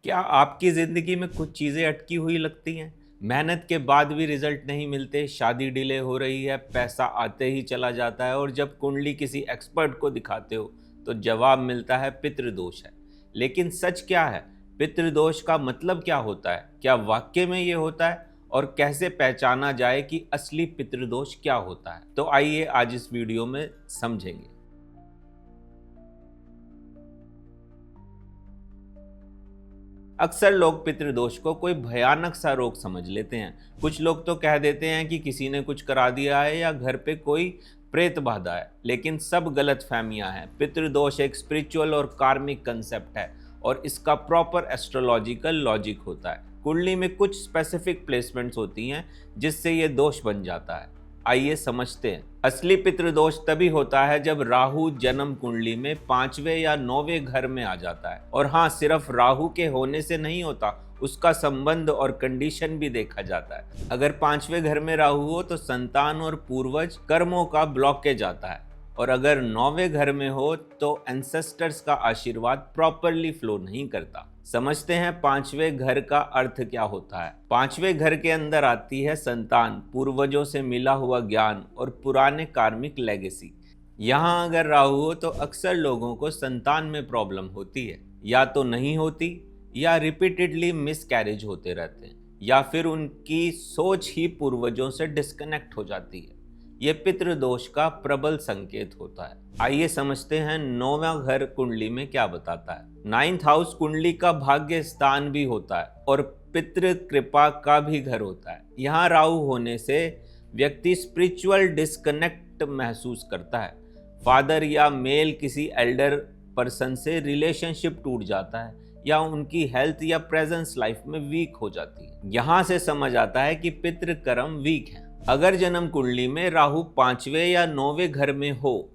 क्या आपकी ज़िंदगी में कुछ चीज़ें अटकी हुई लगती हैं? मेहनत के बाद भी रिज़ल्ट नहीं मिलते, शादी डिले हो रही है, पैसा आते ही चला जाता है और जब कुंडली किसी एक्सपर्ट को दिखाते हो, तो जवाब मिलता है पितृदोष है। लेकिन सच क्या है? पितृदोष का मतलब क्या होता है? क्या वाक़ई में ये होता है? और कैसे पहचाना जाए कि असली पितृदोष क्या होता है? तो आइए आज इस वीडियो में समझेंगे। अक्सर लोग पितृदोष को कोई भयानक सा रोग समझ लेते हैं। कुछ लोग तो कह देते हैं कि किसी ने कुछ करा दिया है या घर पे कोई प्रेत बाधा है, लेकिन सब गलत फहमियां हैं। पितृदोष एक स्पिरिचुअल और कार्मिक कंसेप्ट है और इसका प्रॉपर एस्ट्रोलॉजिकल लॉजिक होता है। कुंडली में कुछ स्पेसिफिक प्लेसमेंट्स होती हैं जिससे ये दोष बन जाता है। आइए समझते हैं। असली पितृदोष तभी होता है जब राहु जन्म कुंडली में 5वें या 9वें घर में आ जाता है। और हाँ, सिर्फ राहु के होने से नहीं होता, उसका संबंध और कंडीशन भी देखा जाता है। अगर 5वें घर में राहु हो तो संतान और पूर्वज कर्मों का ब्लॉकेज आता है, और अगर 9वें घर में हो तो एंसेस्टर्स का आशीर्वाद प्रॉपरली फ्लो नहीं करता। समझते हैं 5वें घर का अर्थ क्या होता है। 5वें घर के अंदर आती है संतान, पूर्वजों से मिला हुआ ज्ञान और पुराने कार्मिक लेगेसी। यहाँ अगर राहु हो तो अक्सर लोगों को संतान में प्रॉब्लम होती है, या तो नहीं होती या रिपीटेडली मिसकैरेज होते रहते हैं, या फिर उनकी सोच ही पूर्वजों से डिस्कनेक्ट हो जाती है। ये पितृदोष का प्रबल संकेत होता है। आइए समझते हैं 9वां घर कुंडली में क्या बताता है। 9th हाउस कुंडली का भाग्य स्थान भी होता है और पितृ कृपा का भी घर होता है। यहाँ राहु होने से व्यक्ति स्पिरिचुअल डिस्कनेक्ट महसूस करता है। फादर या मेल किसी एल्डर पर्सन से रिलेशनशिप टूट जाता है, या उनकी हेल्थ या प्रेजेंस लाइफ में वीक हो जाती है। यहाँ से समझ आता है कि पितृ कर्म वीक है। अगर जन्म कुंडली में राहु 5वें या 9वें घर में हो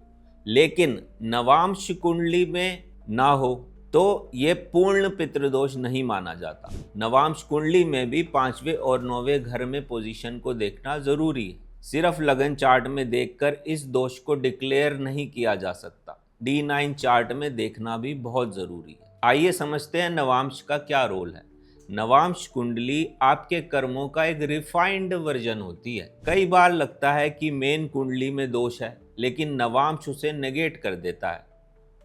लेकिन नवांश कुंडली में ना हो तो ये पूर्ण पितृदोष नहीं माना जाता। नवांश कुंडली में भी 5वें और 9वें घर में पोजीशन को देखना जरूरी है। सिर्फ लगन चार्ट में देखकर इस दोष को डिक्लेयर नहीं किया जा सकता। D9 चार्ट में देखना भी बहुत जरूरी है। आइए समझते हैं नवांश का क्या रोल है। नवांश कुंडली आपके कर्मों का एक रिफाइंड वर्जन होती है। कई बार लगता है कि मेन कुंडली में दोष है, लेकिन नवांश उसे नेगेट कर देता है,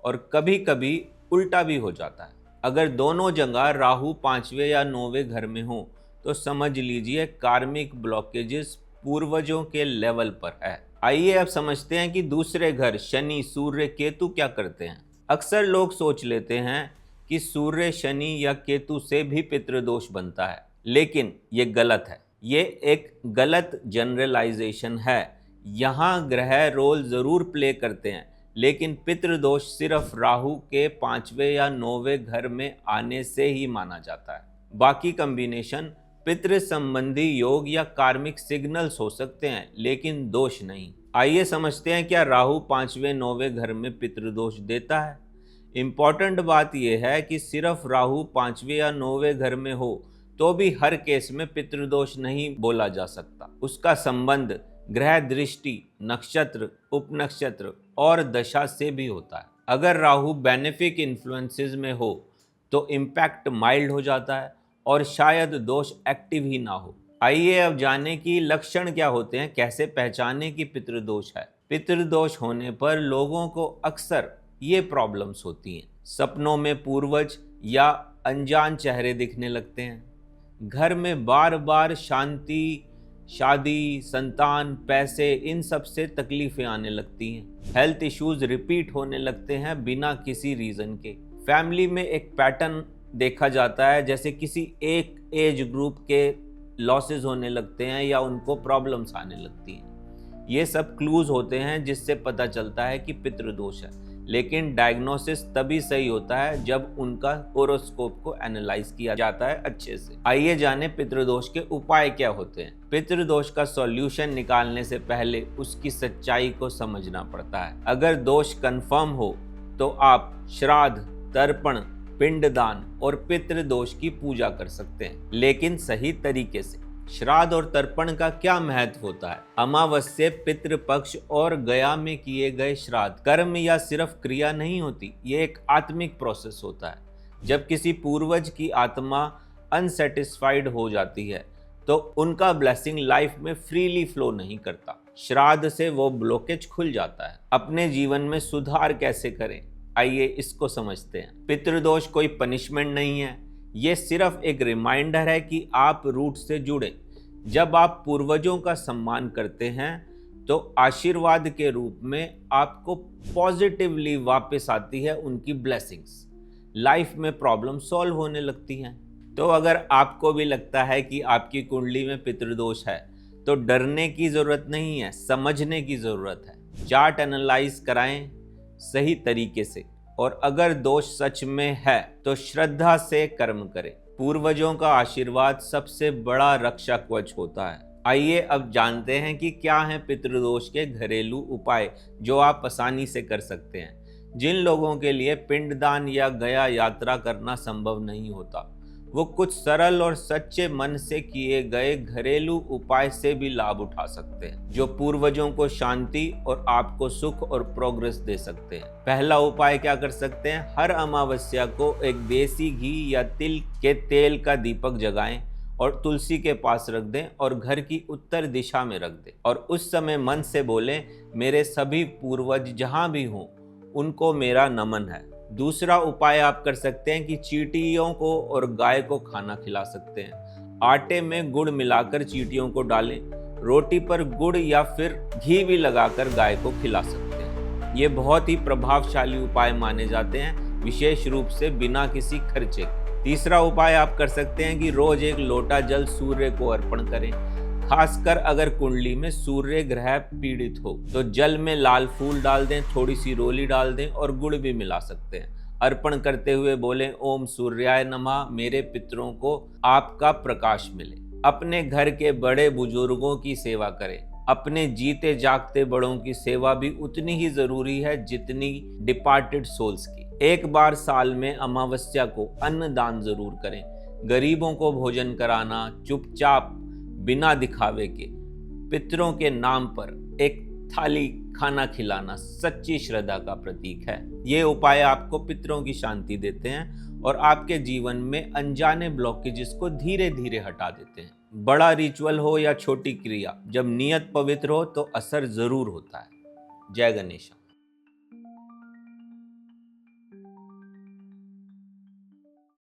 और कभी कभी उल्टा भी हो जाता है। अगर दोनों जगह राहु 5वें या 9वें घर में हो तो समझ लीजिए कार्मिक ब्लॉकेजेस पूर्वजों के लेवल पर है। आइए अब समझते हैं कि दूसरे घर शनि, सूर्य, केतु क्या करते हैं। अक्सर लोग सोच लेते हैं कि सूर्य, शनि या केतु से भी पितृदोष बनता है, लेकिन ये गलत है। ये एक गलत जनरलाइजेशन है। यहाँ ग्रह रोल जरूर प्ले करते हैं, लेकिन पितृदोष सिर्फ राहु के 5वें या 9वें घर में आने से ही माना जाता है। बाकी कॉम्बिनेशन पितृ संबंधी योग या कार्मिक सिग्नल्स हो सकते हैं, लेकिन दोष नहीं। आइए समझते हैं क्या राहु 5वें 9वें घर में पितृदोष देता है। इम्पॉर्टेंट बात यह है कि सिर्फ राहु 5वें या 9वें घर में हो तो भी हर केस में पितृदोष नहीं बोला जा सकता। उसका संबंध ग्रह दृष्टि, नक्षत्र, उपनक्षत्र और दशा से भी होता है। अगर राहु बेनिफिक इन्फ्लुएंसेस में हो तो इम्पैक्ट माइल्ड हो जाता है, और शायद दोष एक्टिव ही ना हो। आइए अब जाने कि लक्षण क्या होते हैं, कैसे पहचाने कि पितृदोष है। पितृदोष होने पर लोगों को अक्सर ये प्रॉब्लम्स होती हैं। सपनों में पूर्वज या अनजान चेहरे दिखने लगते हैं। घर में बार बार शांति, शादी, संतान, पैसे, इन सब से तकलीफें आने लगती हैं। हेल्थ इश्यूज रिपीट होने लगते हैं बिना किसी रीज़न के। फैमिली में एक पैटर्न देखा जाता है, जैसे किसी एक एज ग्रुप के लॉसेस होने लगते हैं या उनको प्रॉब्लम्स आने लगती हैं। ये सब क्लूज होते हैं जिससे पता चलता है कि पितृदोष है, लेकिन डायग्नोसिस तभी सही होता है जब उनका होरोस्कोप को एनालाइज किया जाता है अच्छे से। आइए जाने पितृदोष के उपाय क्या होते हैं। पितृदोष का सॉल्यूशन निकालने से पहले उसकी सच्चाई को समझना पड़ता है। अगर दोष कंफर्म हो तो आप श्राद्ध, तर्पण, पिंडदान और पितृदोष की पूजा कर सकते हैं, लेकिन सही तरीके से। श्राद्ध और तर्पण का क्या महत्व होता है। अमावस्या, पितृपक्ष और गया में किए गए श्राद्ध कर्म या सिर्फ क्रिया नहीं होती, ये एक आत्मिक प्रोसेस होता है। जब किसी पूर्वज की आत्मा अनसेटिस्फाइड हो जाती है तो उनका ब्लेसिंग लाइफ में फ्रीली फ्लो नहीं करता। श्राद्ध से वो ब्लॉकेज खुल जाता है। अपने जीवन में सुधार कैसे करें, आइए इसको समझते हैं। पितृदोष कोई पनिशमेंट नहीं है, ये सिर्फ एक रिमाइंडर है कि आप रूट से जुड़े। जब आप पूर्वजों का सम्मान करते हैं तो आशीर्वाद के रूप में आपको पॉजिटिवली वापस आती है उनकी ब्लेसिंग्स। लाइफ में प्रॉब्लम सॉल्व होने लगती हैं। तो अगर आपको भी लगता है कि आपकी कुंडली में पितृदोष है तो डरने की ज़रूरत नहीं है, समझने की ज़रूरत है। चार्ट एनालाइज कराएं सही तरीके से, और अगर दोष सच में है तो श्रद्धा से कर्म करें। पूर्वजों का आशीर्वाद सबसे बड़ा रक्षा कवच होता है। आइए अब जानते हैं कि क्या हैं पितृदोष के घरेलू उपाय जो आप आसानी से कर सकते हैं। जिन लोगों के लिए पिंडदान या गया यात्रा करना संभव नहीं होता, वो कुछ सरल और सच्चे मन से किए गए घरेलू उपाय से भी लाभ उठा सकते हैं, जो पूर्वजों को शांति और आपको सुख और प्रोग्रेस दे सकते हैं। पहला उपाय क्या कर सकते हैं, हर अमावस्या को एक देसी घी या तिल के तेल का दीपक जगाएं और तुलसी के पास रख दें और घर की उत्तर दिशा में रख दें, और उस समय मन से बोलें, मेरे सभी पूर्वज जहाँ भी हों उनको मेरा नमन है। दूसरा उपाय आप कर सकते हैं कि चींटियों को और गाय को खाना खिला सकते हैं। आटे में गुड़ मिलाकर चींटियों को डालें, रोटी पर गुड़ या फिर घी भी लगाकर गाय को खिला सकते हैं। ये बहुत ही प्रभावशाली उपाय माने जाते हैं, विशेष रूप से बिना किसी खर्चे के। तीसरा उपाय आप कर सकते हैं कि रोज एक लोटा जल सूर्य को अर्पण करें। खासकर अगर कुंडली में सूर्य ग्रह पीड़ित हो तो जल में लाल फूल डाल दें, थोड़ी सी रोली डाल दें और गुड़ भी मिला सकते हैं। अर्पण करते हुए बोलें, ओम सूर्याय नमः, मेरे पितरों को आपका प्रकाश मिले। अपने घर के बड़े बुजुर्गों की सेवा करें। अपने जीते जागते बड़ों की सेवा भी उतनी ही जरूरी है जितनी डिपार्टेड सोल्स की। एक बार साल में अमावस्या को अन्नदान जरूर करें। गरीबों को भोजन कराना, चुपचाप बिना दिखावे के पितरों के नाम पर एक थाली खाना खिलाना सच्ची श्रद्धा का प्रतीक है। ये उपाय आपको पितरों की शांति देते हैं और आपके जीवन में अनजाने ब्लॉकेजेस को धीरे धीरे हटा देते हैं। बड़ा रिचुअल हो या छोटी क्रिया, जब नियत पवित्र हो तो असर जरूर होता है। जय गणेश।